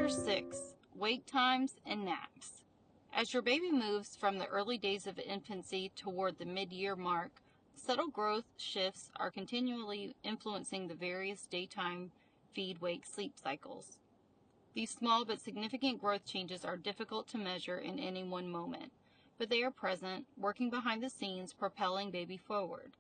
Chapter 6, Wake Times and Naps. As your baby moves from the early days of infancy toward the mid-year mark, subtle growth shifts are continually influencing the various daytime feed-wake-sleep cycles. These small but significant growth changes are difficult to measure in any one moment, but they are present, working behind the scenes, propelling baby forward.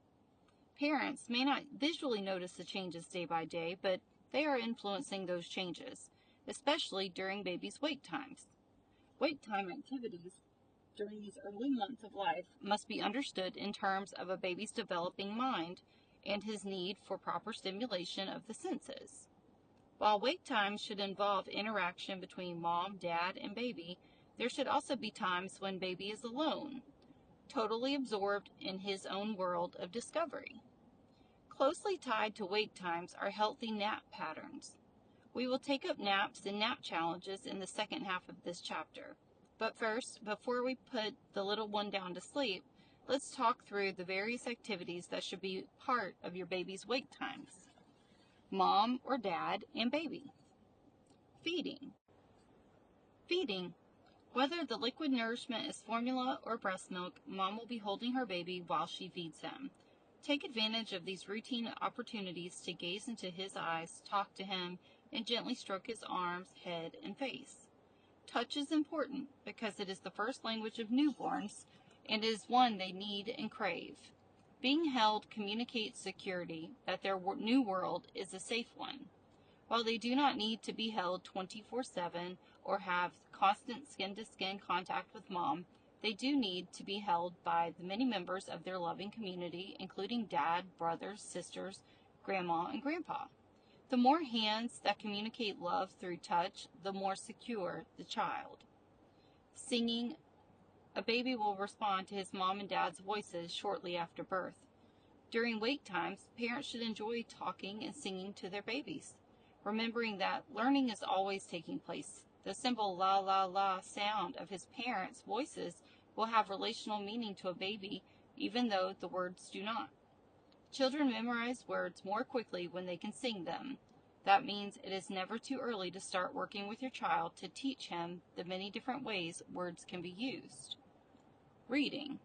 Parents may not visually notice the changes day by day, but they are influencing those changes, especially during baby's wake times. Wake time activities during these early months of life must be understood in terms of a baby's developing mind and his need for proper stimulation of the senses. While wake time should involve interaction between mom, dad, and baby, there should also be times when baby is alone, totally absorbed in his own world of discovery. Closely tied to wake times are healthy nap patterns. We will take up naps and nap challenges in the second half of this chapter. But first, before we put the little one down to sleep, let's talk through the various activities that should be part of your baby's wake times. Mom or dad and baby. Feeding. Feeding. Whether the liquid nourishment is formula or breast milk, mom will be holding her baby while she feeds him. Take advantage of these routine opportunities to gaze into his eyes, talk to him, and gently stroke his arms, head, and face. Touch is important because it is the first language of newborns and is one they need and crave. Being held communicates security that their new world is a safe one. While they do not need to be held 24/7 or have constant skin-to-skin contact with mom, they do need to be held by the many members of their loving community, including dad, brothers, sisters, grandma, and grandpa. The more hands that communicate love through touch, the more secure the child. Singing. A baby will respond to his mom and dad's voices shortly after birth. During wake times, parents should enjoy talking and singing to their babies, remembering that learning is always taking place. The simple la la la sound of his parents' voices will have relational meaning to a baby, even though the words do not. Children memorize words more quickly when they can sing them. That means it is never too early to start working with your child to teach him the many different ways words can be used. Reading.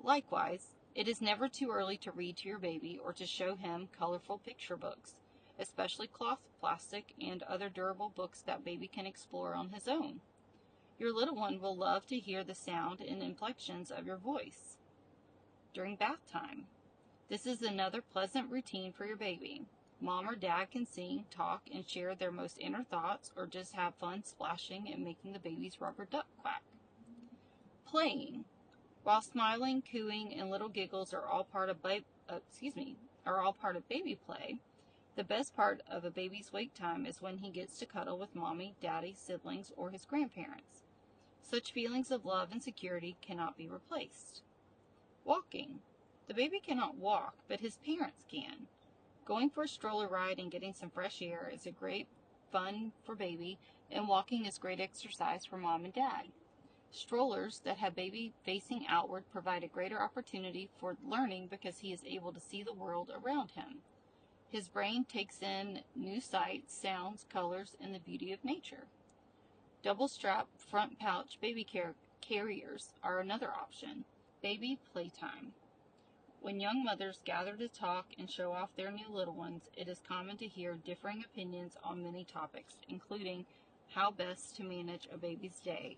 Likewise, it is never too early to read to your baby or to show him colorful picture books, especially cloth, plastic, and other durable books that baby can explore on his own. Your little one will love to hear the sound and inflections of your voice. During bath time. This is another pleasant routine for your baby. Mom or dad can sing, talk, and share their most inner thoughts, or just have fun splashing and making the baby's rubber duck quack. Playing. While smiling, cooing, and little giggles are all part of baby play, the best part of a baby's wake time is when he gets to cuddle with mommy, daddy, siblings, or his grandparents. Such feelings of love and security cannot be replaced. Walking. The baby cannot walk, but his parents can. Going for a stroller ride and getting some fresh air is a great fun for baby, and walking is great exercise for mom and dad. Strollers that have baby facing outward provide a greater opportunity for learning because he is able to see the world around him. His brain takes in new sights, sounds, colors, and the beauty of nature. Double-strap front pouch baby carriers are another option. Baby playtime. When young mothers gather to talk and show off their new little ones, it is common to hear differing opinions on many topics, including how best to manage a baby's day.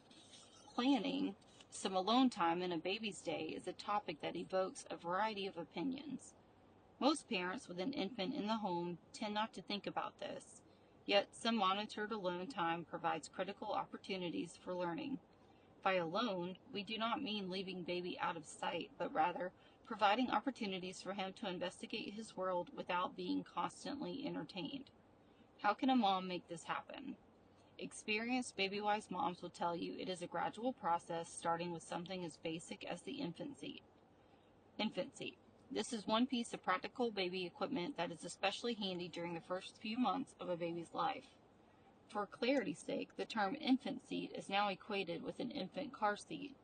Planning some alone time in a baby's day is a topic that evokes a variety of opinions. Most parents with an infant in the home tend not to think about this, yet some monitored alone time provides critical opportunities for learning. By alone, we do not mean leaving baby out of sight, but rather providing opportunities for him to investigate his world without being constantly entertained. How can a mom make this happen? Experienced Babywise moms will tell you it is a gradual process starting with something as basic as the infant seat. This is one piece of practical baby equipment that is especially handy during the first few months of a baby's life. For clarity's sake, the term infant seat is now equated with an infant car seat.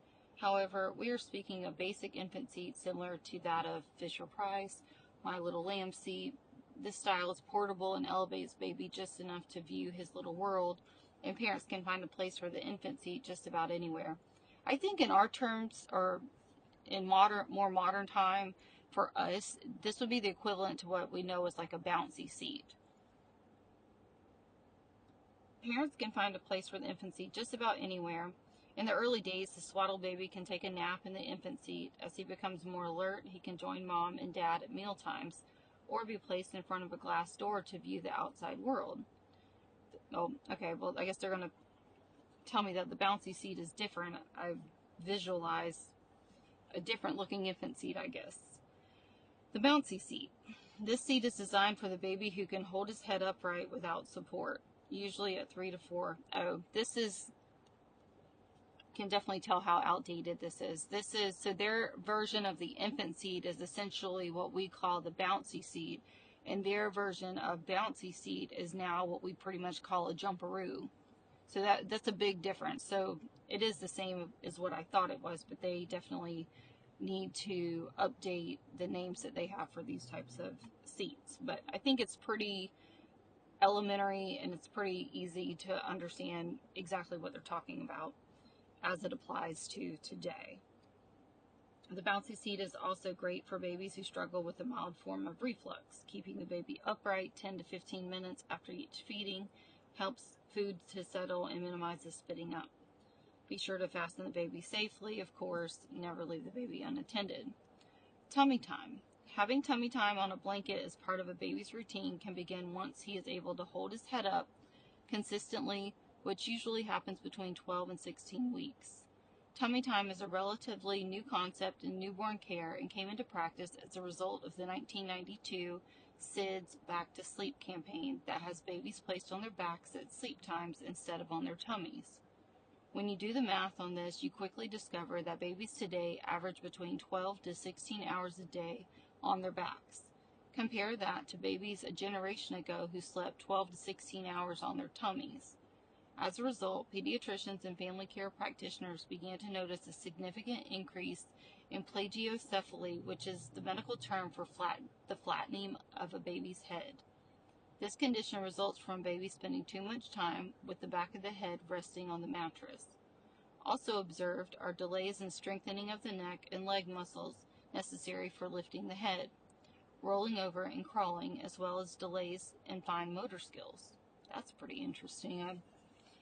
However, we are speaking of basic infant seats similar to that of Fisher-Price, My Little Lamb seat. This style is portable and elevates baby just enough to view his little world and parents can find a place for the infant seat just about anywhere. I think in our terms, or in more modern time, for us, this would be the equivalent to what we know as like a bouncy seat. Parents can find a place for the infant seat just about anywhere. In the early days, the swaddle baby can take a nap in the infant seat. As he becomes more alert, he can join mom and dad at meal times, or be placed in front of a glass door to view the outside world. Oh, okay, well, I guess they're going to tell me that the bouncy seat is different. I visualize a different looking infant seat, I guess. The bouncy seat. This seat is designed for the baby who can hold his head upright without support, usually at 3 to 4. Oh, this is, can definitely tell how outdated this is. So their version of the infant seat is essentially what we call the bouncy seat, and their version of bouncy seat is now what we pretty much call a jumperoo. So that's a big difference. So it is the same as what I thought it was, but they definitely need to update the names that they have for these types of seats. But I think it's pretty elementary and it's pretty easy to understand exactly what they're talking about as it applies to today. The bouncy seat is also great for babies who struggle with a mild form of reflux. Keeping the baby upright 10 to 15 minutes after each feeding helps food to settle and minimizes spitting up. Be sure to fasten the baby safely, of course. Never leave the baby unattended. Tummy time. Having tummy time on a blanket as part of a baby's routine can begin once he is able to hold his head up consistently, which usually happens between 12 and 16 weeks. Tummy time is a relatively new concept in newborn care and came into practice as a result of the 1992 SIDS Back to Sleep campaign that has babies placed on their backs at sleep times instead of on their tummies. When you do the math on this, you quickly discover that babies today average between 12 to 16 hours a day on their backs. Compare that to babies a generation ago who slept 12 to 16 hours on their tummies. As a result, pediatricians and family care practitioners began to notice a significant increase in plagiocephaly, which is the medical term for the flattening of a baby's head. This condition results from babies spending too much time with the back of the head resting on the mattress. Also observed are delays in strengthening of the neck and leg muscles necessary for lifting the head, rolling over and crawling, as well as delays in fine motor skills. That's pretty interesting. I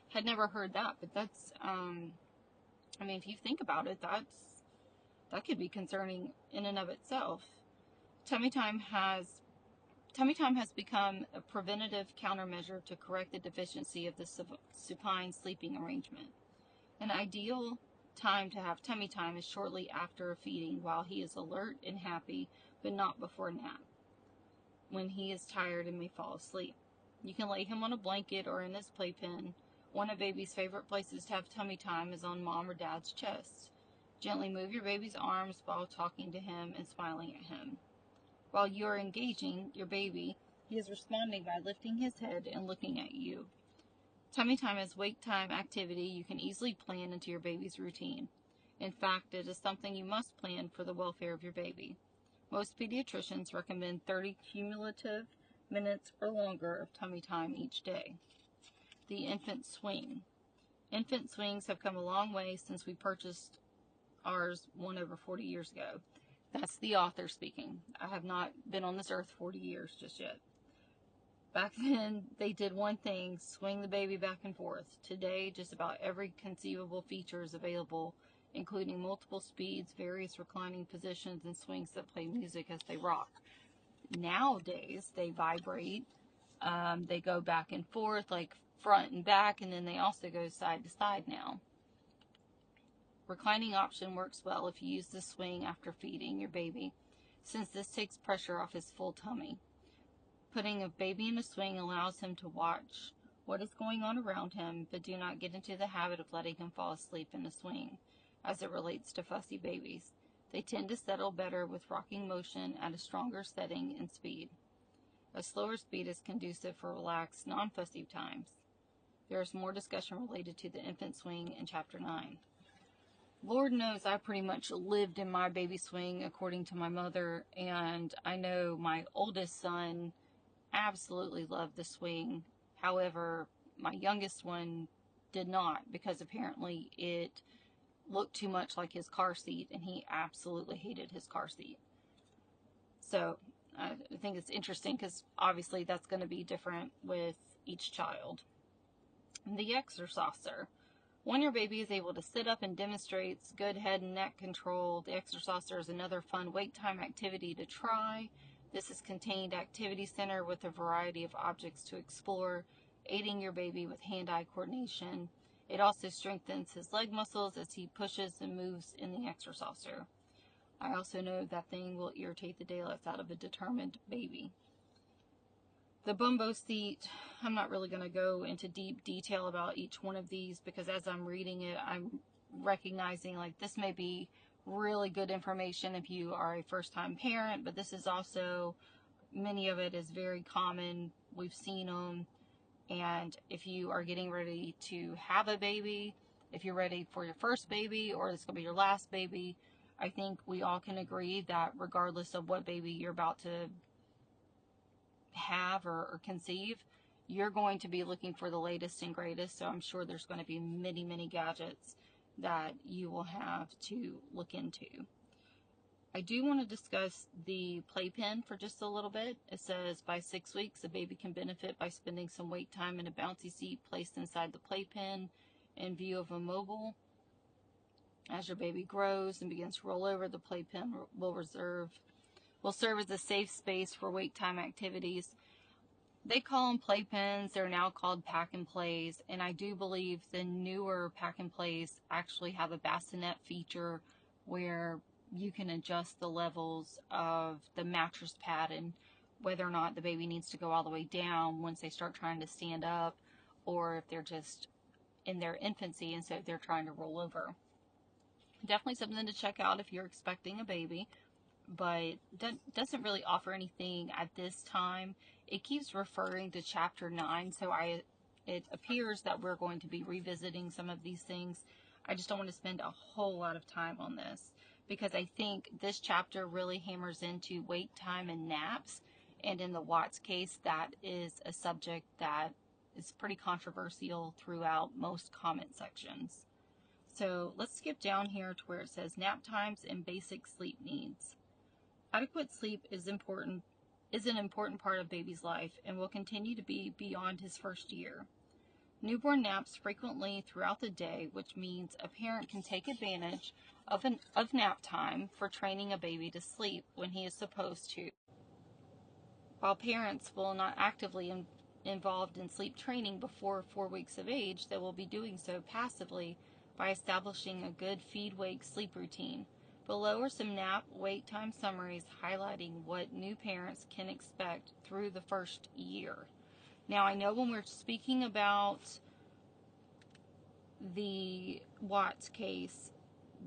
had never heard that, but that's, if you think about it, that could be concerning in and of itself. Tummy time has become a preventative countermeasure to correct the deficiency of the supine sleeping arrangement. An ideal time to have tummy time is shortly after a feeding while he is alert and happy, but not before a nap, when he is tired and may fall asleep. You can lay him on a blanket or in his playpen. One of baby's favorite places to have tummy time is on mom or dad's chest. Gently move your baby's arms while talking to him and smiling at him. While you are engaging your baby, he is responding by lifting his head and looking at you. Tummy time is wake time activity you can easily plan into your baby's routine. In fact, it is something you must plan for the welfare of your baby. Most pediatricians recommend 30 cumulative minutes or longer of tummy time each day. The infant swing. Infant swings have come a long way since we purchased ours over 40 years ago. That's the author speaking. I have not been on this earth 40 years just yet. Back then, they did one thing, swing the baby back and forth. Today, just about every conceivable feature is available, including multiple speeds, various reclining positions, and swings that play music as they rock. Nowadays, they vibrate. They go back and forth, like front and back, and then they also go side to side now. Reclining option works well if you use the swing after feeding your baby, since this takes pressure off his full tummy. Putting a baby in a swing allows him to watch what is going on around him, but do not get into the habit of letting him fall asleep in a swing, as it relates to fussy babies. They tend to settle better with rocking motion at a stronger setting and speed. A slower speed is conducive for relaxed, non-fussy times. There is more discussion related to the infant swing in Chapter 9. Lord knows I pretty much lived in my baby swing according to my mother, and I know my oldest son absolutely loved the swing. However, my youngest one did not, because apparently it looked too much like his car seat, and he absolutely hated his car seat. So I think it's interesting because obviously that's going to be different with each child. The exerciser. When your baby is able to sit up and demonstrates good head and neck control, the exerciser is another fun wake time activity to try. This is contained activity center with a variety of objects to explore, aiding your baby with hand-eye coordination. It also strengthens his leg muscles as he pushes and moves in the exerciser. I also know that thing will irritate the daylights out of a determined baby. The bumbo seat, I'm not really going to go into deep detail about each one of these, because as I'm reading it, I'm recognizing like this may be really good information if you are a first-time parent, but this is also, many of it is very common. We've seen them. And if you are getting ready to have a baby, if you're ready for your first baby, or it's going to be your last baby, I think we all can agree that regardless of what baby you're about to have or conceive, you're going to be looking for the latest and greatest. So I'm sure there's going to be many, many gadgets that you will have to look into. I do want to discuss the playpen for just a little bit. It says by 6 weeks, a baby can benefit by spending some wait time in a bouncy seat placed inside the playpen in view of a mobile. As your baby grows and begins to roll over, the playpen will serve as a safe space for wait time activities. They call them playpens. They're now called pack and plays, and I do believe the newer pack and plays actually have a bassinet feature where you can adjust the levels of the mattress pad and whether or not the baby needs to go all the way down once they start trying to stand up, or if they're just in their infancy and so they're trying to roll over. Definitely something to check out if you're expecting a baby, but doesn't really offer anything at this time. It keeps referring to chapter 9, so it appears that we're going to be revisiting some of these things. I just don't want to spend a whole lot of time on this, because I think this chapter really hammers into wait time and naps, and in the Watts case, that is a subject that is pretty controversial throughout most comment sections. So let's skip down here to where it says nap times and basic sleep needs. Adequate sleep is an important part of baby's life and will continue to be beyond his first year. Newborn naps frequently throughout the day, which means a parent can take advantage of nap time for training a baby to sleep when he is supposed to. While parents will not actively involved in sleep training before 4 weeks of age, they will be doing so passively by establishing a good feed-wake sleep routine. Below are some nap wait time summaries highlighting what new parents can expect through the first year. Now, I know when we're speaking about the Watts case,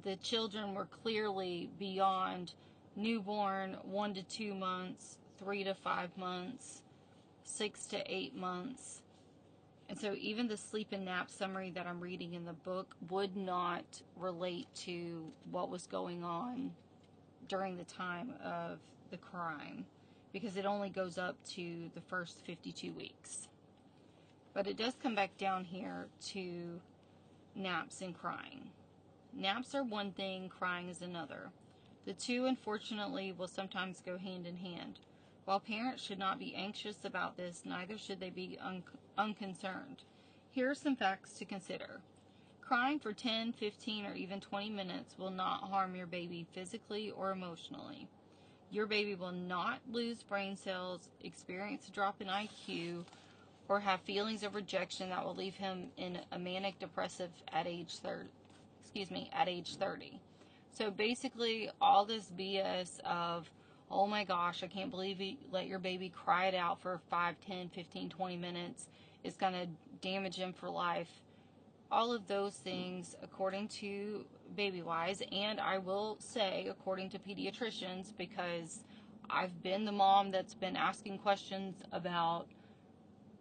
the children were clearly beyond newborn, 1 to 2 months, 3 to 5 months, 6 to 8 months. And so even the sleep and nap summary that I'm reading in the book would not relate to what was going on during the time of the crime, because it only goes up to the first 52 weeks. But it does come back down here to naps and crying. Naps are one thing, crying is another. The two, unfortunately, will sometimes go hand in hand. While parents should not be anxious about this, neither should they be unconcerned. Here are some facts to consider. Crying for 10, 15, or even 20 minutes will not harm your baby physically or emotionally. Your baby will not lose brain cells, experience a drop in IQ, or have feelings of rejection that will leave him in a manic depressive at age 30. So basically, all this BS of, oh my gosh, I can't believe you let your baby cry it out for 5, 10, 15, 20 minutes. It's going to damage him for life. All of those things, according to Babywise, and I will say according to pediatricians, because I've been the mom that's been asking questions about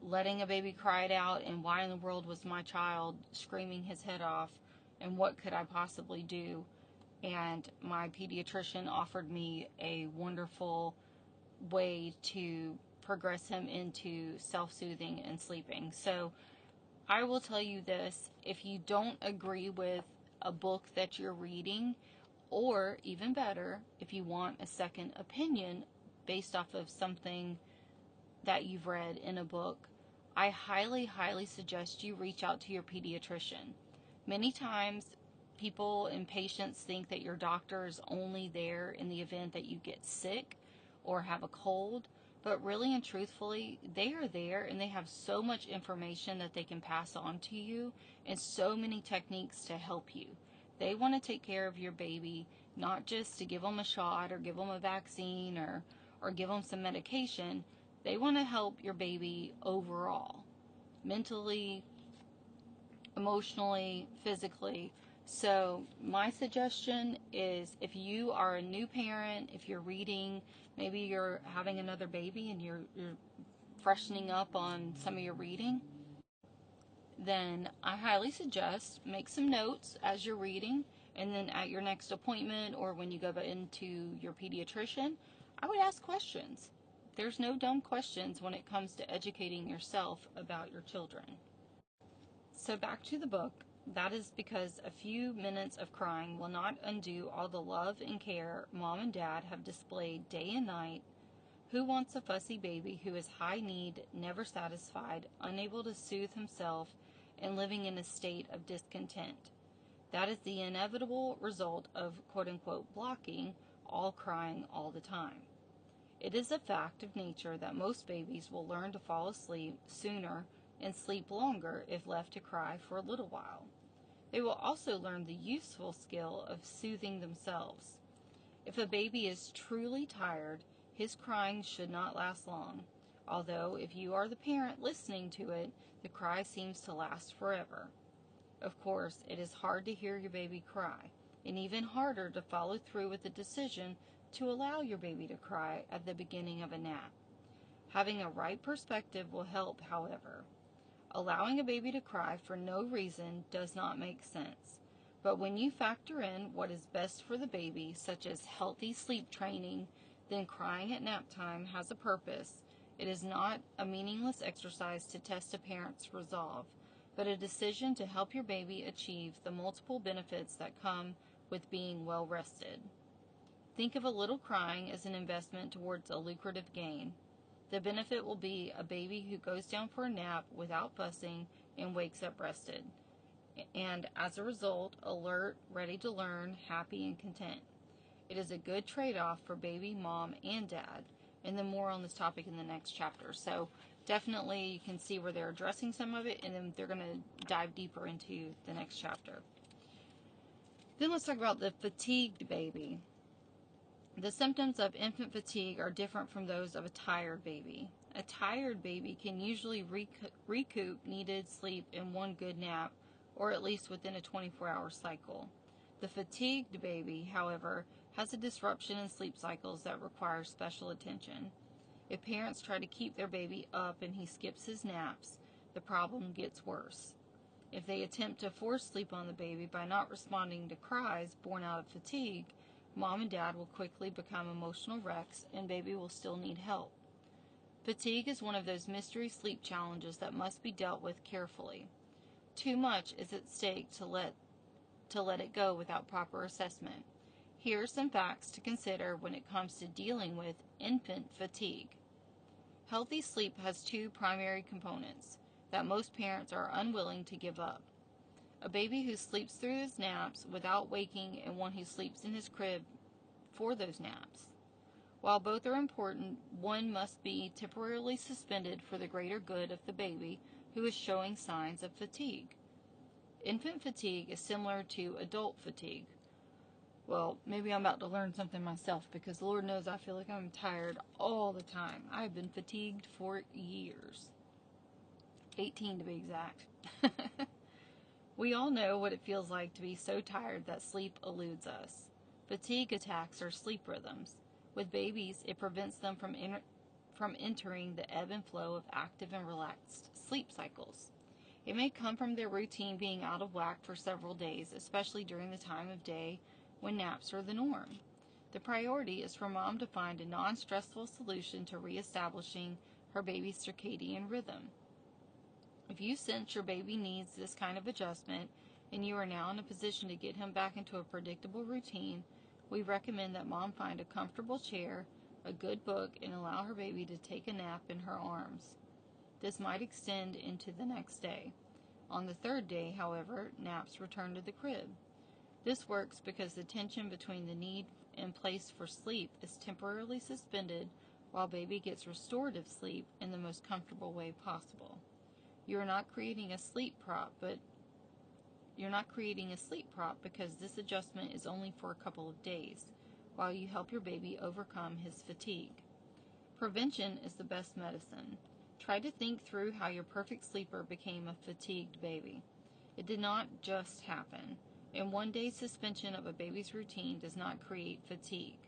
letting a baby cry it out and why in the world was my child screaming his head off and what could I possibly do. And my pediatrician offered me a wonderful way to progress him into self-soothing and sleeping. So I will tell you this, if you don't agree with a book that you're reading, or even better, if you want a second opinion based off of something that you've read in a book, I highly, highly suggest you reach out to your pediatrician. Many times, people and patients think that your doctor is only there in the event that you get sick or have a cold, but really and truthfully, they are there and they have so much information that they can pass on to you and so many techniques to help you. They want to take care of your baby, not just to give them a shot or give them a vaccine or give them some medication. They want to help your baby overall, mentally, emotionally, physically. So my suggestion is, if you are a new parent, if you're reading, maybe you're having another baby and you're freshening up on some of your reading, then I highly suggest make some notes as you're reading, and then at your next appointment or when you go into your pediatrician, I would ask questions. There's no dumb questions when it comes to educating yourself about your children. So back to the book. That is because a few minutes of crying will not undo all the love and care mom and dad have displayed day and night. Who wants a fussy baby who is high need, never satisfied, unable to soothe himself, and living in a state of discontent? That is the inevitable result of quote-unquote blocking, all crying all the time. It is a fact of nature that most babies will learn to fall asleep sooner and sleep longer if left to cry for a little while. They will also learn the useful skill of soothing themselves. If a baby is truly tired, his crying should not last long, although if you are the parent listening to it, the cry seems to last forever. Of course, it is hard to hear your baby cry, and even harder to follow through with the decision to allow your baby to cry at the beginning of a nap. Having a right perspective will help, however. Allowing a baby to cry for no reason does not make sense. But when you factor in what is best for the baby, such as healthy sleep training, then crying at nap time has a purpose. It is not a meaningless exercise to test a parent's resolve, but a decision to help your baby achieve the multiple benefits that come with being well rested. Think of a little crying as an investment towards a lucrative gain. The benefit will be a baby who goes down for a nap without fussing and wakes up rested, and as a result, alert, ready to learn, happy, and content. It is a good trade-off for baby, mom, and dad, and then more on this topic in the next chapter. So definitely you can see where they're addressing some of it, and then they're going to dive deeper into the next chapter. Then let's talk about the fatigued baby. The symptoms of infant fatigue are different from those of a tired baby. A tired baby can usually recoup needed sleep in one good nap, or at least within a 24-hour cycle. The fatigued baby, however, has a disruption in sleep cycles that requires special attention. If parents try to keep their baby up and he skips his naps, the problem gets worse. If they attempt to force sleep on the baby by not responding to cries born out of fatigue, mom and dad will quickly become emotional wrecks and baby will still need help. Fatigue is one of those mystery sleep challenges that must be dealt with carefully. Too much is at stake to let it go without proper assessment. Here are some facts to consider when it comes to dealing with infant fatigue. Healthy sleep has two primary components that most parents are unwilling to give up: a baby who sleeps through his naps without waking and one who sleeps in his crib for those naps. While both are important, one must be temporarily suspended for the greater good of the baby who is showing signs of fatigue. Infant fatigue is similar to adult fatigue. Well, maybe I'm about to learn something myself, because Lord knows I feel like I'm tired all the time. I've been fatigued for years. 18 to be exact. We all know what it feels like to be so tired that sleep eludes us. Fatigue attacks our sleep rhythms. With babies, it prevents them from entering the ebb and flow of active and relaxed sleep cycles. It may come from their routine being out of whack for several days, especially during the time of day when naps are the norm. The priority is for mom to find a non-stressful solution to reestablishing her baby's circadian rhythm. If you sense your baby needs this kind of adjustment and you are now in a position to get him back into a predictable routine, we recommend that mom find a comfortable chair, a good book, and allow her baby to take a nap in her arms. This might extend into the next day. On the third day, however, naps return to the crib. This works because the tension between the need and place for sleep is temporarily suspended while baby gets restorative sleep in the most comfortable way possible. You are not creating a sleep prop, because this adjustment is only for a couple of days, while you help your baby overcome his fatigue. Prevention is the best medicine. Try to think through how your perfect sleeper became a fatigued baby. It did not just happen, and one day's suspension of a baby's routine does not create fatigue,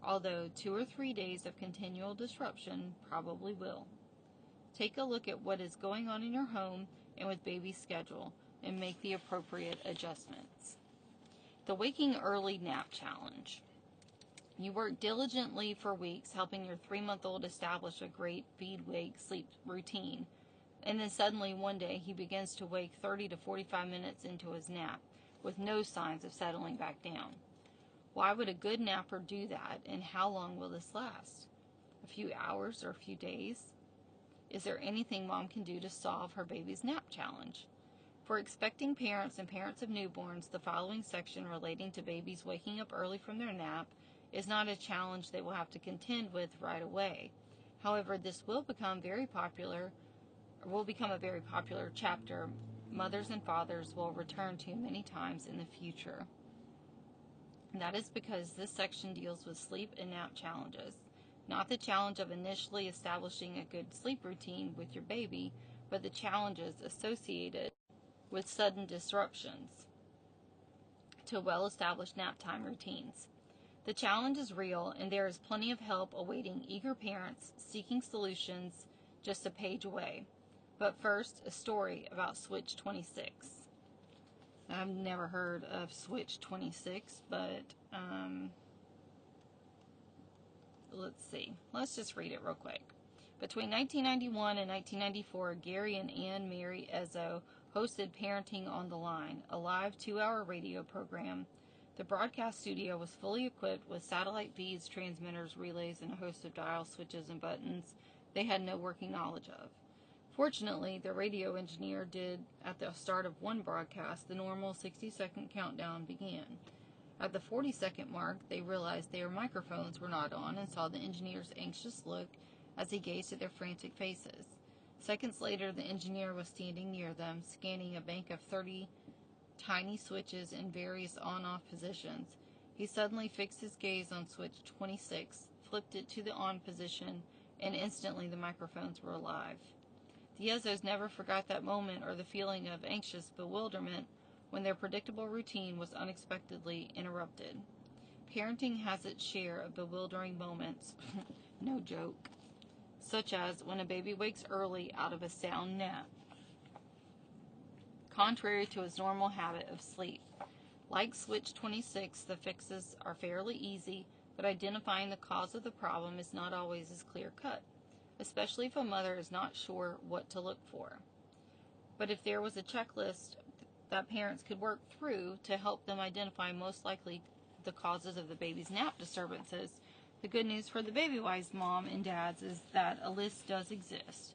although 2 or 3 days of continual disruption probably will. Take a look at what is going on in your home and with baby's schedule and make the appropriate adjustments. The Waking Early Nap Challenge. You work diligently for weeks helping your 3-month-old establish a great feed-wake sleep routine, and then suddenly one day he begins to wake 30 to 45 minutes into his nap with no signs of settling back down. Why would a good napper do that, and how long will this last? A few hours or a few days? Is there anything mom can do to solve her baby's nap challenge? For expecting parents and parents of newborns, the following section relating to babies waking up early from their nap is not a challenge they will have to contend with right away. However, this will become a very popular chapter mothers and fathers will return to many times in the future. And that is because this section deals with sleep and nap challenges, not the challenge of initially establishing a good sleep routine with your baby, but the challenges associated with sudden disruptions to well-established nap time routines. The challenge is real, and there is plenty of help awaiting eager parents seeking solutions just a page away. But first, a story about Switch 26. I've never heard of Switch 26, but let's see. Let's just read it real quick. Between 1991 and 1994, Gary and Ann Mary Ezzo hosted Parenting on the Line, a live 2-hour radio program. The broadcast studio was fully equipped with satellite feeds, transmitters, relays, and a host of dial switches and buttons they had no working knowledge of. Fortunately, the radio engineer did, at the start of one broadcast, the normal 60-second countdown began. At the 40-second mark, they realized their microphones were not on and saw the engineer's anxious look as he gazed at their frantic faces. Seconds later, the engineer was standing near them, scanning a bank of 30 tiny switches in various on-off positions. He suddenly fixed his gaze on switch 26, flipped it to the on position, and instantly the microphones were alive. The Ezzos never forgot that moment or the feeling of anxious bewilderment when their predictable routine was unexpectedly interrupted. Parenting has its share of bewildering moments, no joke, such as when a baby wakes early out of a sound nap, contrary to his normal habit of sleep. Like Switch 26, the fixes are fairly easy, but identifying the cause of the problem is not always as clear-cut, especially if a mother is not sure what to look for. But if there was a checklist that parents could work through to help them identify most likely the causes of the baby's nap disturbances, the good news for the Babywise mom and dads is that a list does exist.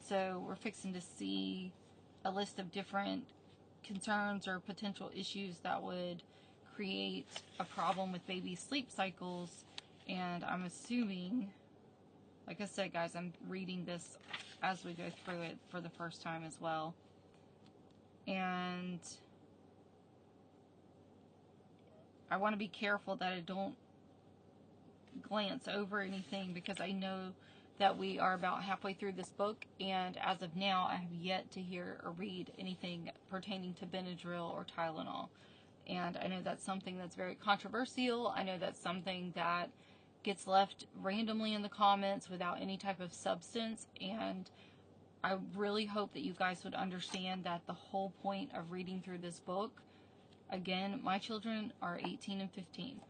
So we're fixing to see a list of different concerns or potential issues that would create a problem with baby's sleep cycles. And I'm assuming, like I said, guys, I'm reading this as we go through it for the first time as well. And I want to be careful that I don't glance over anything, because I know that we are about halfway through this book, and as of now I have yet to hear or read anything pertaining to Benadryl or Tylenol. And I know that's something that's very controversial. I know that's something that gets left randomly in the comments without any type of substance, and I really hope that you guys would understand that the whole point of reading through this book, again, my children are 18 and 15.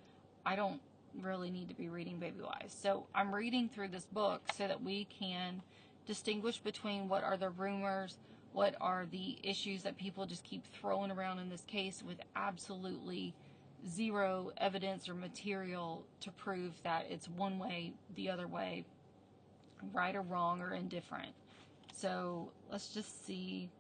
I don't really need to be reading Babywise. So I'm reading through this book so that we can distinguish between what are the rumors, What are the issues that people just keep throwing around in this case with absolutely zero evidence or material to prove that it's one way, the other way, right or wrong, or indifferent. So let's just see.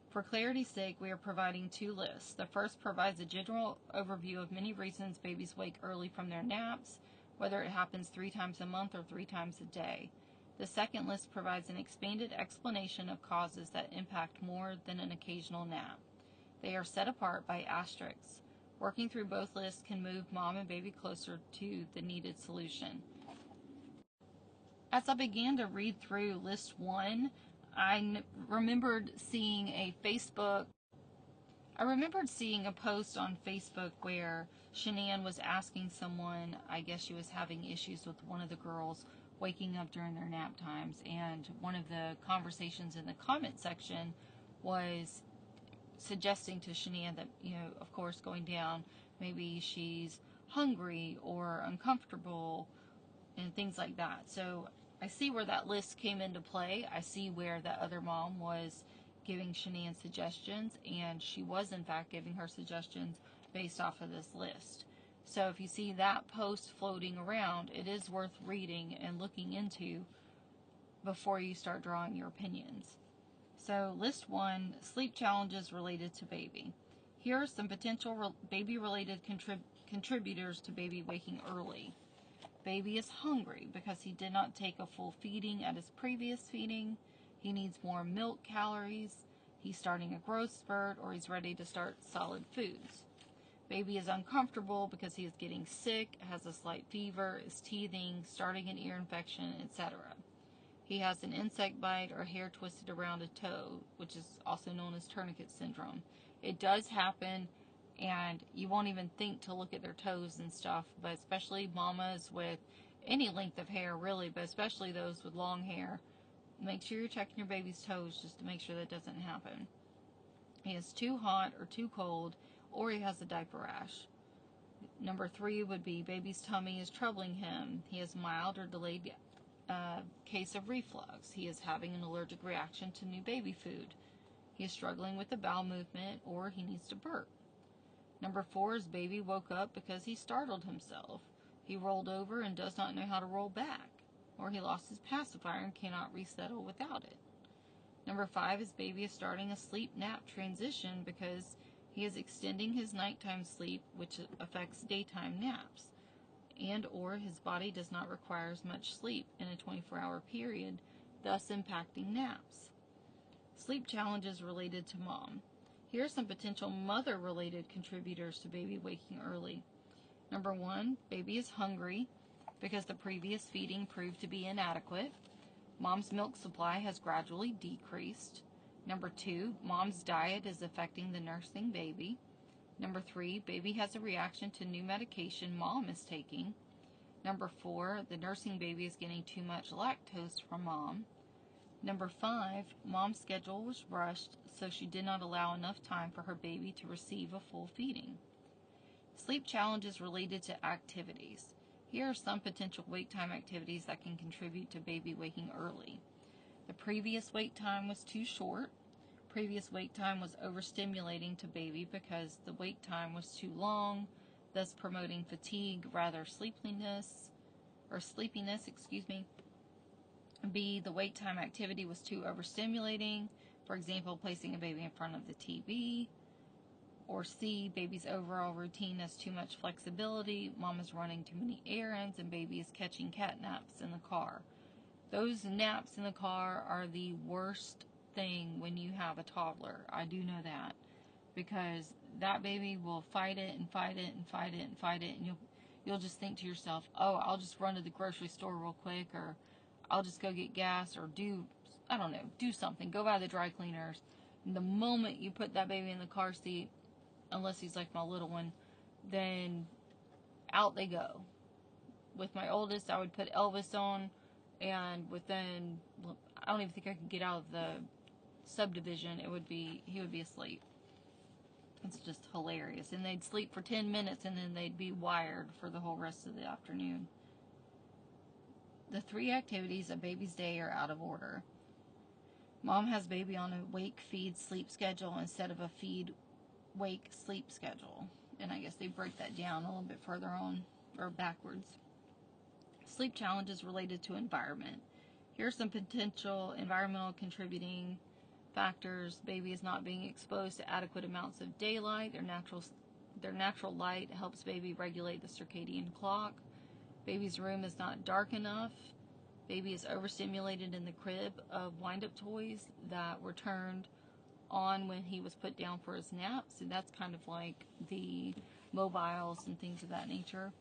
For clarity's sake, we are providing two lists. The first provides a general overview of many reasons babies wake early from their naps, whether it happens 3 times a month or 3 times a day. The second list provides an expanded explanation of causes that impact more than an occasional nap. They are set apart by asterisks. Working through both lists can move mom and baby closer to the needed solution. As I began to read through list 1, I remembered seeing a post on Facebook where Shanann was asking someone, I guess she was having issues with one of the girls waking up during their nap times, and one of the conversations in the comment section was suggesting to Shanann that, of course, going down, maybe she's hungry or uncomfortable and things like that. So I see where that list came into play. I see where that other mom was giving Shanann suggestions, and she was in fact giving her suggestions based off of this list. So if you see that post floating around, it is worth reading and looking into before you start drawing your opinions. So list 1, sleep challenges related to baby. Here are some potential baby-related contributors to baby waking early. Baby is hungry because he did not take a full feeding at his previous feeding. He needs more milk calories. He's starting a growth spurt, or he's ready to start solid foods. Baby is uncomfortable because he is getting sick, has a slight fever, is teething, starting an ear infection, etc. He has an insect bite or hair twisted around a toe, which is also known as tourniquet syndrome. It does happen, and you won't even think to look at their toes and stuff, but especially mamas with any length of hair, really, but especially those with long hair, make sure you're checking your baby's toes just to make sure that doesn't happen. He is too hot or too cold, or he has a diaper rash. Number 3 would be baby's tummy is troubling him. He has mild or delayed case of reflux. He is having an allergic reaction to new baby food. He is struggling with the bowel movement, or he needs to burp. Number 4 is baby woke up because he startled himself. He rolled over and does not know how to roll back, or he lost his pacifier and cannot resettle without it. Number 5 is baby is starting a sleep nap transition because he is extending his nighttime sleep, which affects daytime naps, and or his body does not require as much sleep in a 24-hour period, thus impacting naps. Sleep challenges related to mom. Here are some potential mother-related contributors to baby waking early. Number 1, baby is hungry because the previous feeding proved to be inadequate. Mom's milk supply has gradually decreased. Number 2, mom's diet is affecting the nursing baby. Number 3, baby has a reaction to new medication mom is taking. Number 4, the nursing baby is getting too much lactose from mom. Number 5, mom's schedule was rushed, so she did not allow enough time for her baby to receive a full feeding. Sleep challenges related to activities. Here are some potential wake time activities that can contribute to baby waking early. The previous wake time was too short. Previous wake time was overstimulating to baby because the wake time was too long, thus promoting fatigue rather sleepiness. B, the wake time activity was too overstimulating, for example, placing a baby in front of the TV. Or C, baby's overall routine has too much flexibility, mom is running too many errands, and baby is catching cat naps in the car. Those naps in the car are the worst thing when you have a toddler. I do know that, because that baby will fight it and fight it and fight it and fight it, and you'll just think to yourself, oh, I'll just run to the grocery store real quick, or I'll just go get gas, or do something, go by the dry cleaners. And the moment you put that baby in the car seat, unless he's like my little one, then out they go. With my oldest, I would put Elvis on, and within, I don't even think I could get out of the subdivision, he would be asleep. It's just hilarious. And they'd sleep for 10 minutes, and then they'd be wired for the whole rest of the afternoon. The 3 activities of baby's day are out of order. Mom has baby on a wake, feed, sleep schedule instead of a feed, wake, sleep schedule. And I guess they break that down a little bit further on, or backwards. Sleep challenges related to environment. Here are some potential environmental contributing factors. Baby is not being exposed to adequate amounts of daylight. Their natural light helps baby regulate the circadian clock. Baby's room is not dark enough. Baby is overstimulated in the crib of wind-up toys that were turned on when he was put down for his nap. So that's kind of like the mobiles and things of that nature.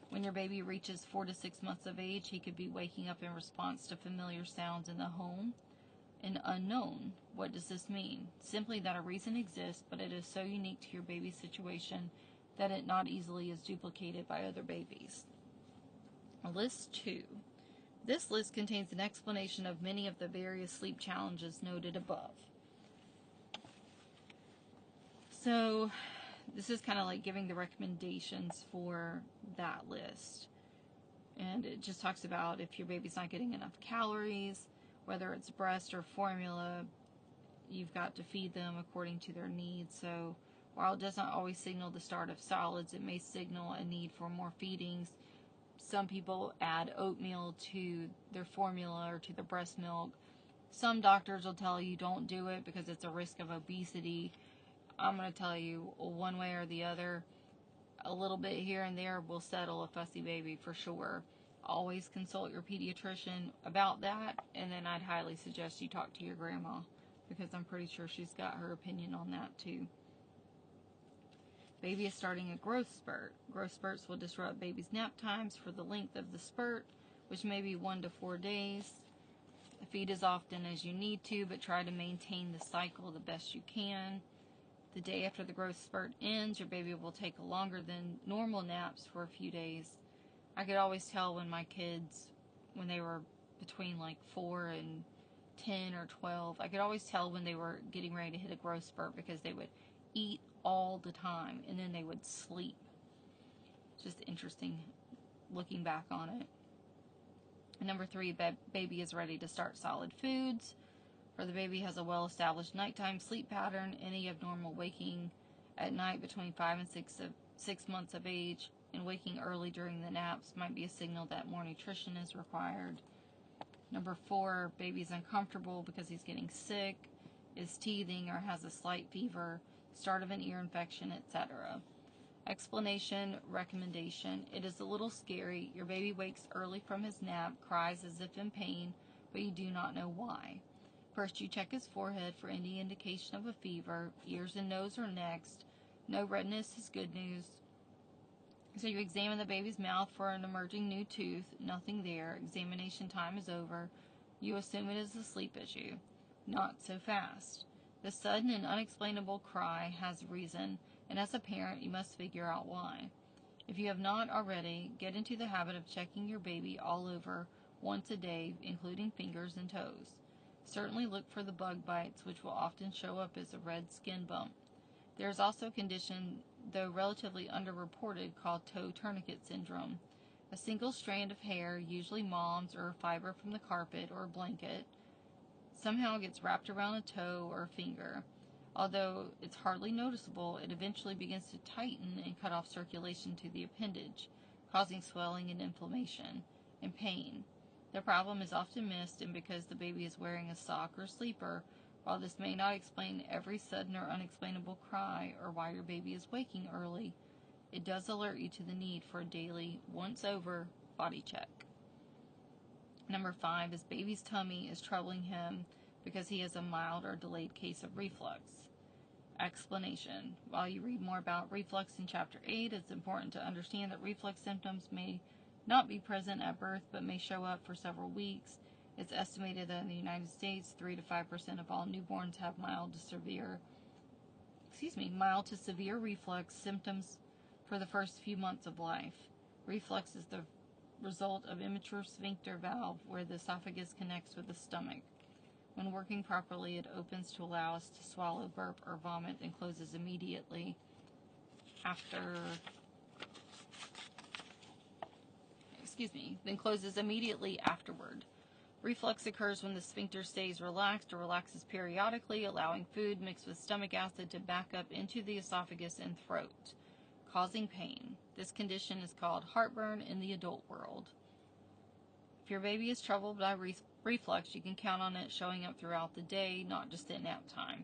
When your baby reaches 4 to 6 months of age, he could be waking up in response to familiar sounds in the home. An unknown. What does this mean? Simply that a reason exists, but it is so unique to your baby's situation that it not easily is duplicated by other babies. List 2. This list contains an explanation of many of the various sleep challenges noted above. So this is kind of like giving the recommendations for that list. And it just talks about if your baby's not getting enough calories, whether it's breast or formula, you've got to feed them according to their needs. So while it doesn't always signal the start of solids, it may signal a need for more feedings. Some people add oatmeal to their formula or to the breast milk. Some doctors will tell you don't do it because it's a risk of obesity. I'm going to tell you one way or the other, a little bit here and there will settle a fussy baby for sure. Always consult your pediatrician about that, and then I'd highly suggest you talk to your grandma because I'm pretty sure she's got her opinion on that too. Baby is starting a growth spurt. Growth spurts will disrupt baby's nap times for the length of the spurt, which may be 1 to 4 days. Feed as often as you need to, but try to maintain the cycle the best you can. The day after the growth spurt ends, your baby will take longer than normal naps for a few days. I could always tell when my kids, when they were between like 4 and 10 or 12, I could always tell when they were getting ready to hit a growth spurt because they would eat all the time and then they would sleep. Just interesting looking back on it. Number 3, baby is ready to start solid foods. Or the baby has a well-established nighttime sleep pattern. Any abnormal waking at night between 5 and 6 months of age and waking early during the naps might be a signal that more nutrition is required. Number 4, baby is uncomfortable because he's getting sick, is teething, or has a slight fever, start of an ear infection, etc. Explanation, recommendation. It is a little scary. Your baby wakes early from his nap, cries as if in pain, but you do not know why. First, you check his forehead for any indication of a fever. Ears and nose are next. No redness is good news. So you examine the baby's mouth for an emerging new tooth. Nothing there. Examination time is over. You assume it is a sleep issue. Not so fast. The sudden and unexplainable cry has reason, and as a parent, you must figure out why. If you have not already, get into the habit of checking your baby all over once a day, including fingers and toes. Certainly look for the bug bites, which will often show up as a red skin bump. There is also a condition, though relatively underreported, called toe tourniquet syndrome. A single strand of hair, usually mom's or a fiber from the carpet or a blanket, somehow gets wrapped around a toe or a finger. Although it's hardly noticeable, it eventually begins to tighten and cut off circulation to the appendage, causing swelling and inflammation and pain. The problem is often missed, and because the baby is wearing a sock or sleeper, while this may not explain every sudden or unexplainable cry or why your baby is waking early, it does alert you to the need for a daily, once-over body check. Number 5 is baby's tummy is troubling him because he has a mild or delayed case of reflux. Explanation. While you read more about reflux in Chapter 8, it's important to understand that reflux symptoms may not be present at birth but may show up for several weeks. It's estimated that in the United States, 3 to 5% of all newborns have mild to severe reflux symptoms for the first few months of life. Reflux is the result of immature sphincter valve where the esophagus connects with the stomach. When working properly, it opens to allow us to swallow, burp, or vomit and closes immediately afterward. Reflux occurs when the sphincter stays relaxed or relaxes periodically, allowing food mixed with stomach acid to back up into the esophagus and throat, causing pain. This condition is called heartburn in the adult world. If your baby is troubled by reflux, you can count on it showing up throughout the day, not just at nap time.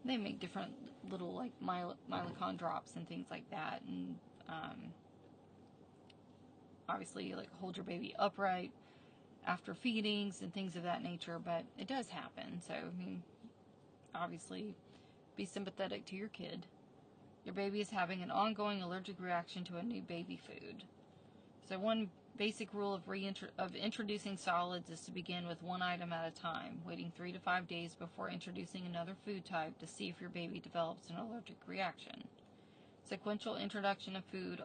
They make different little like Mylicon drops and things like that, and obviously like hold your baby upright after feedings and things of that nature, but it does happen. So, I mean, obviously be sympathetic to your kid. Your baby is having an ongoing allergic reaction to a new baby food. So one basic rule of introducing solids is to begin with one item at a time, waiting 3 to 5 days before introducing another food type to see if your baby develops an allergic reaction. Sequential introduction of food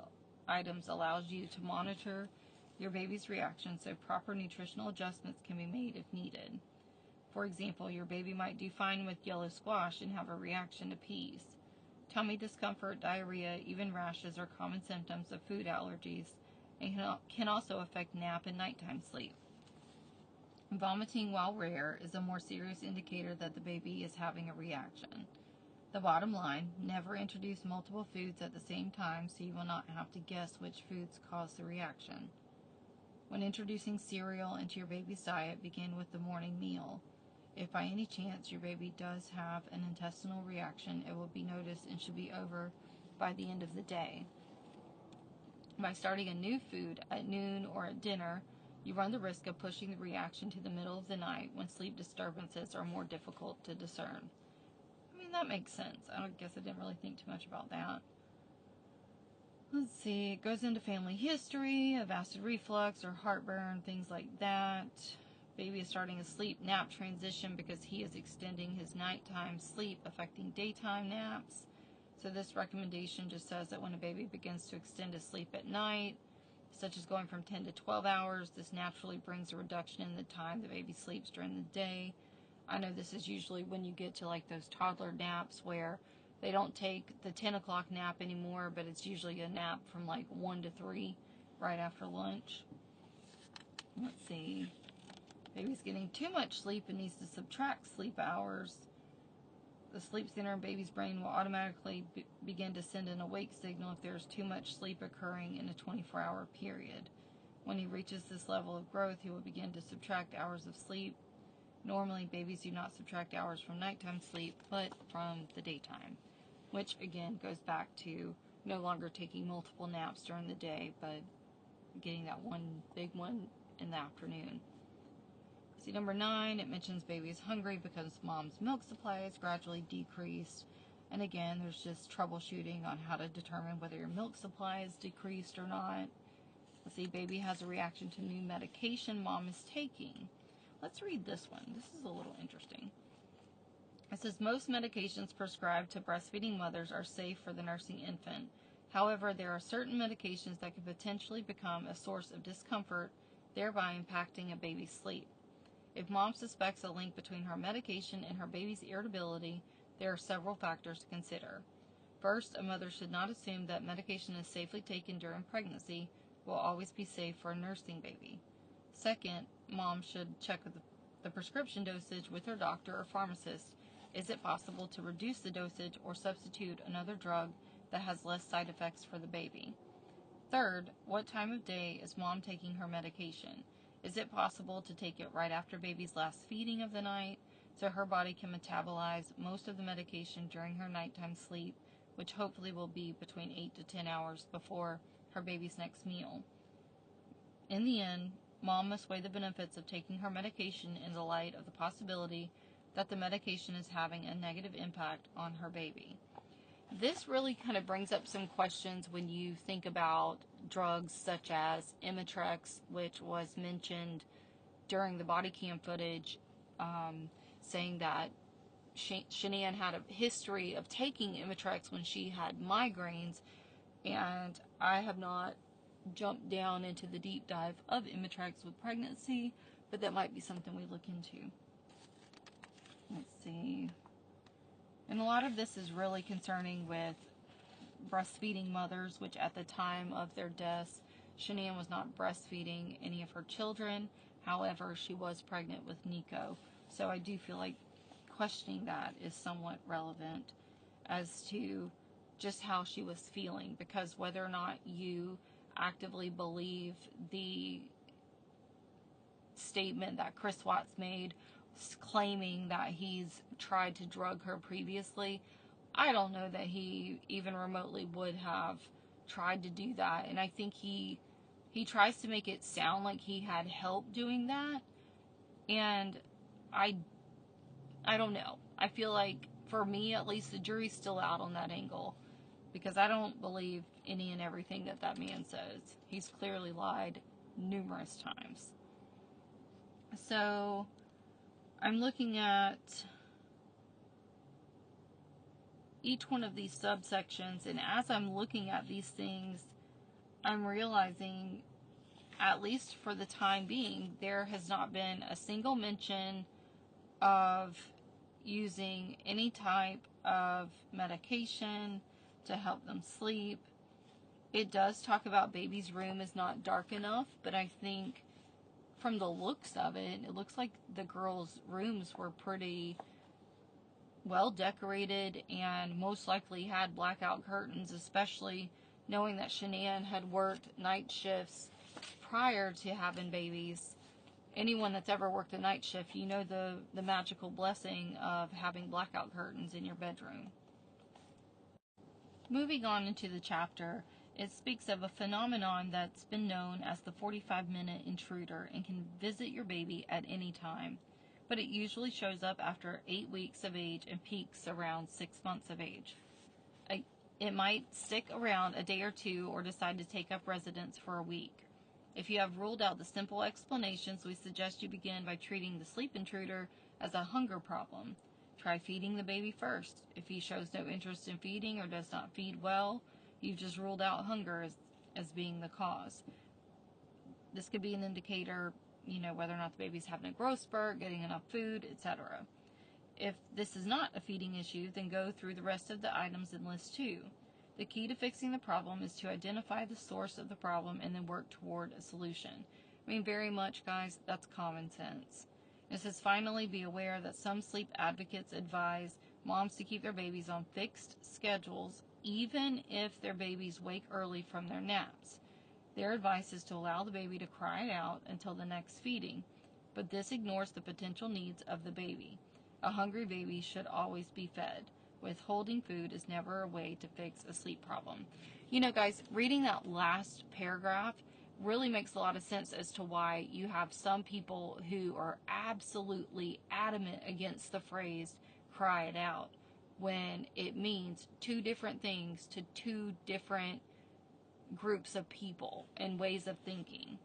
items allows you to monitor your baby's reaction so proper nutritional adjustments can be made if needed. For example, your baby might do fine with yellow squash and have a reaction to peas. Tummy discomfort, diarrhea, even rashes are common symptoms of food allergies and can also affect nap and nighttime sleep. Vomiting, while rare, is a more serious indicator that the baby is having a reaction. The bottom line, never introduce multiple foods at the same time so you will not have to guess which foods cause the reaction. When introducing cereal into your baby's diet, begin with the morning meal. If by any chance your baby does have an intestinal reaction, it will be noticed and should be over by the end of the day. By starting a new food at noon or at dinner, you run the risk of pushing the reaction to the middle of the night when sleep disturbances are more difficult to discern. I mean, that makes sense. I guess I didn't really think too much about that. Let's see, it goes into family history of acid reflux or heartburn, things like that. Baby is starting a sleep-nap transition because he is extending his nighttime sleep, affecting daytime naps. So this recommendation just says that when a baby begins to extend his sleep at night, such as going from 10 to 12 hours, this naturally brings a reduction in the time the baby sleeps during the day. I know this is usually when you get to like those toddler naps where they don't take the 10 o'clock nap anymore, but it's usually a nap from like 1 to 3 right after lunch. Let's see. Baby's getting too much sleep and needs to subtract sleep hours. The sleep center in baby's brain will automatically begin to send an awake signal if there is too much sleep occurring in a 24-hour period. When he reaches this level of growth, he will begin to subtract hours of sleep. Normally, babies do not subtract hours from nighttime sleep, but from the daytime, which again goes back to no longer taking multiple naps during the day, but getting that one big one in the afternoon. See, number 9, it mentions baby is hungry because mom's milk supply is gradually decreased. And again, there's just troubleshooting on how to determine whether your milk supply is decreased or not. Let's see, baby has a reaction to new medication mom is taking. Let's read this one. This is a little interesting. It says, most medications prescribed to breastfeeding mothers are safe for the nursing infant. However, there are certain medications that could potentially become a source of discomfort, thereby impacting a baby's sleep. If mom suspects a link between her medication and her baby's irritability, there are several factors to consider. First, a mother should not assume that medication is safely taken during pregnancy will always be safe for a nursing baby. Second, mom should check the prescription dosage with her doctor or pharmacist. Is it possible to reduce the dosage or substitute another drug that has less side effects for the baby? Third, what time of day is mom taking her medication? Is it possible to take it right after baby's last feeding of the night so her body can metabolize most of the medication during her nighttime sleep, which hopefully will be between 8 to 10 hours before her baby's next meal? In the end, mom must weigh the benefits of taking her medication in the light of the possibility that the medication is having a negative impact on her baby. This really kind of brings up some questions when you think about drugs such as Imitrex, which was mentioned during the body cam footage, saying that Shanann had a history of taking Imitrex when she had migraines, and I have not jumped down into the deep dive of Imitrex with pregnancy, but that might be something we look into. Let's see. And a lot of this is really concerning with breastfeeding mothers, which at the time of their deaths, Shanann was not breastfeeding any of her children. However, she was pregnant with Nico. So I do feel like questioning that is somewhat relevant as to just how she was feeling, because whether or not you actively believe the statement that Chris Watts made claiming that he's tried to drug her previously, I don't know that he even remotely would have tried to do that. And I think he tries to make it sound like he had help doing that. And I don't know. I feel like, for me at least, the jury's still out on that angle, because I don't believe any and everything that man says. He's clearly lied numerous times. So I'm looking at each one of these subsections, and as I'm looking at these things, I'm realizing, at least for the time being, there has not been a single mention of using any type of medication to help them sleep. It does talk about baby's room is not dark enough, but I think from the looks of it, it looks like the girls' rooms were pretty well decorated and most likely had blackout curtains, especially knowing that Shanann had worked night shifts prior to having babies. Anyone that's ever worked a night shift, you know the magical blessing of having blackout curtains in your bedroom. Moving on into the chapter, it speaks of a phenomenon that's been known as the 45-minute intruder and can visit your baby at any time, but it usually shows up after 8 weeks of age and peaks around 6 months of age. It might stick around a day or two or decide to take up residence for a week. If you have ruled out the simple explanations, we suggest you begin by treating the sleep intruder as a hunger problem. Try feeding the baby first. If he shows no interest in feeding or does not feed well, you've just ruled out hunger as being the cause. This could be an indicator, whether or not the baby's having a growth spurt, getting enough food, etc. If this is not a feeding issue, then go through the rest of the items in list 2. The key to fixing the problem is to identify the source of the problem and then work toward a solution. I mean, very much, guys, that's common sense. It says, finally, be aware that some sleep advocates advise moms to keep their babies on fixed schedules, even if their babies wake early from their naps. Their advice is to allow the baby to cry it out until the next feeding, but this ignores the potential needs of the baby. A hungry baby should always be fed. Withholding food is never a way to fix a sleep problem. Guys, reading that last paragraph really makes a lot of sense as to why you have some people who are absolutely adamant against the phrase cry it out, when it means two different things to two different groups of people and ways of thinking.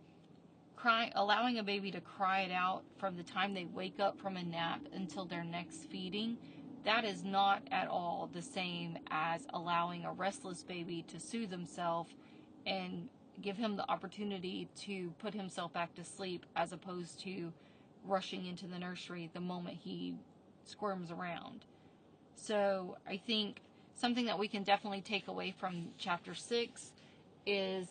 Allowing a baby to cry it out from the time they wake up from a nap until their next feeding, that is not at all the same as allowing a restless baby to soothe himself and give him the opportunity to put himself back to sleep, as opposed to rushing into the nursery the moment he squirms around. So I think something that we can definitely take away from chapter 6 is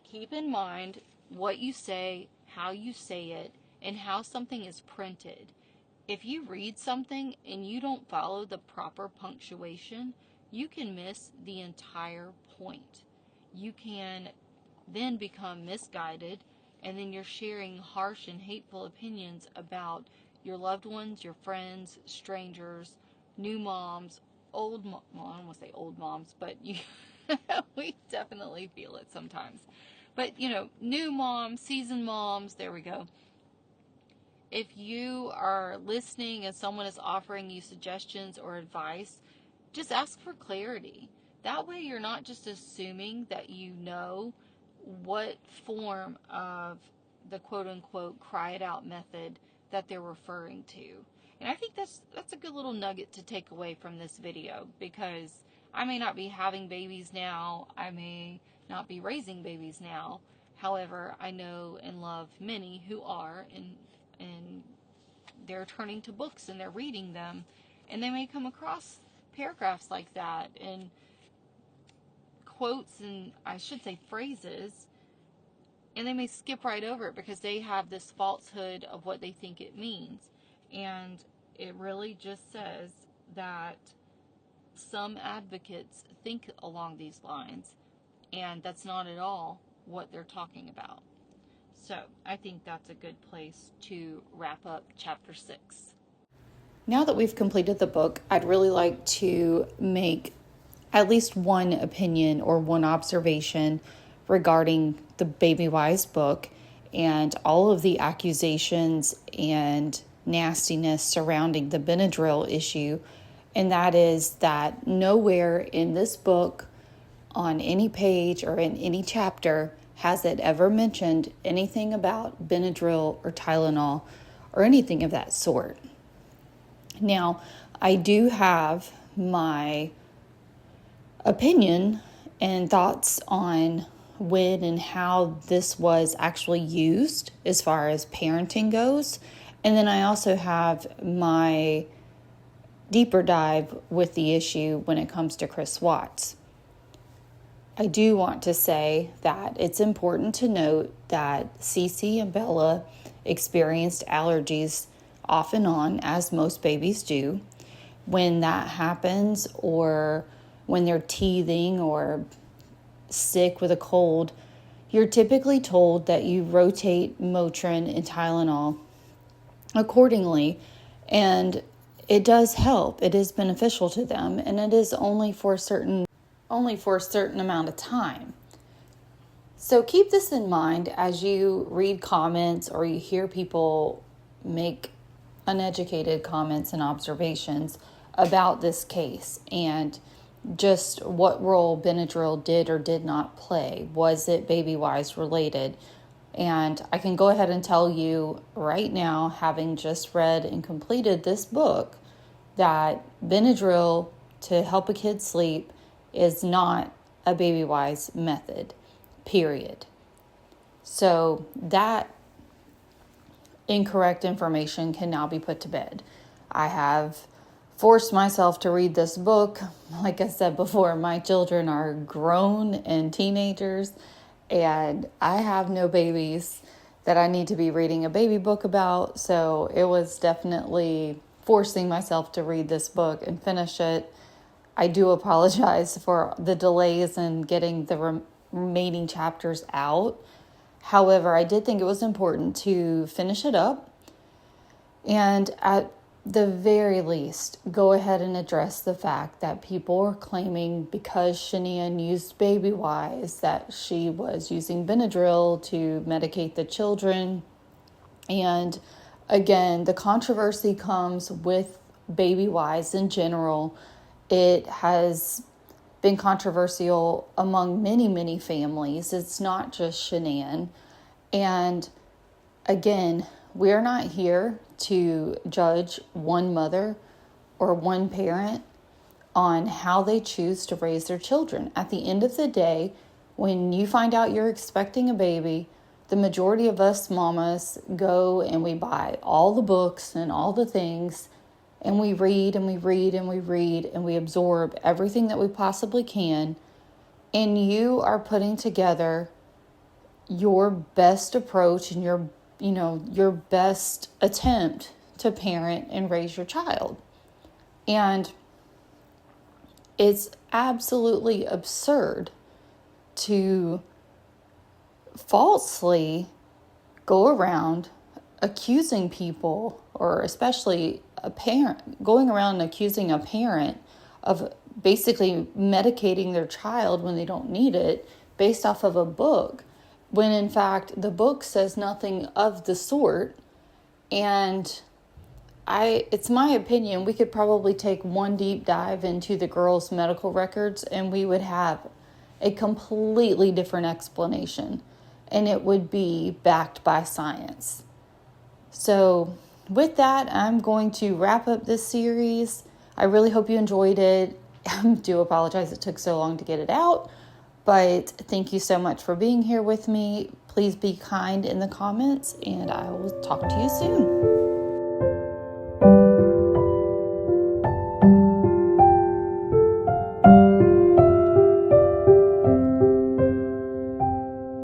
keep in mind what you say, how you say it, and how something is printed. If you read something and you don't follow the proper punctuation, you can miss the entire point. You can then become misguided, and then you're sharing harsh and hateful opinions about your loved ones, your friends, strangers, new moms, well, I don't want to say old moms, but we definitely feel it sometimes. But, new moms, seasoned moms, there we go. If you are listening and someone is offering you suggestions or advice, just ask for clarity. That way you're not just assuming that you know what form of the quote-unquote cry it out method that they're referring to. And I think that's a good little nugget to take away from this video, because I may not be having babies now, I may not be raising babies now. However, I know and love many who are, and they're turning to books and they're reading them, and they may come across paragraphs like that and quotes, and I should say phrases, and they may skip right over it because they have this falsehood of what they think it means. And it really just says that some advocates think along these lines, and that's not at all what they're talking about. So I think that's a good place to wrap up chapter 6. Now that we've completed the book, I'd really like to make at least one opinion or one observation regarding the Babywise book and all of the accusations and nastiness surrounding the Benadryl issue. And that is that nowhere in this book, on any page or in any chapter, has it ever mentioned anything about Benadryl or Tylenol or anything of that sort. Now, I do have my opinion and thoughts on when and how this was actually used as far as parenting goes. And then I also have my deeper dive with the issue when it comes to Chris Watts. I do want to say that it's important to note that Cece and Bella experienced allergies off and on, as most babies do. When that happens, or when they're teething or sick with a cold, you're typically told that you rotate Motrin and Tylenol accordingly, and it does help. It is beneficial to them, and it is only for a certain amount of time. So keep this in mind as you read comments or you hear people make uneducated comments and observations about this case and just what role Benadryl did or did not play. Was it Babywise related? And I can go ahead and tell you right now, having just read and completed this book, that Benadryl to help a kid sleep is not a Babywise method, period. So that incorrect information can now be put to bed. I have forced myself to read this book. Like I said before, my children are grown and teenagers, and I have no babies that I need to be reading a baby book about. So it was definitely forcing myself to read this book and finish it. I do apologize for the delays in getting the remaining chapters out. However, I did think it was important to finish it up and at the very least go ahead and address the fact that people are claiming because Shanian used Babywise that she was using Benadryl to medicate the children. And again, the controversy comes with Babywise in general. It has been controversial among many, many families. It's not just Shanian. And again, we're not here to judge one mother or one parent on how they choose to raise their children. At the end of the day, when you find out you're expecting a baby, the majority of us mamas go and we buy all the books and all the things, and we read and we read and we read and we absorb everything that we possibly can. And you are putting together your best approach and your best attempt to parent and raise your child. And it's absolutely absurd to falsely go around accusing people, or especially a parent, going around and accusing a parent of basically medicating their child when they don't need it based off of a book, when in fact the book says nothing of the sort. And it's my opinion, we could probably take one deep dive into the girls' medical records and we would have a completely different explanation, and it would be backed by science. So with that, I'm going to wrap up this series. I really hope you enjoyed it. I do apologize it took so long to get it out, but thank you so much for being here with me. Please be kind in the comments, and I will talk to you soon.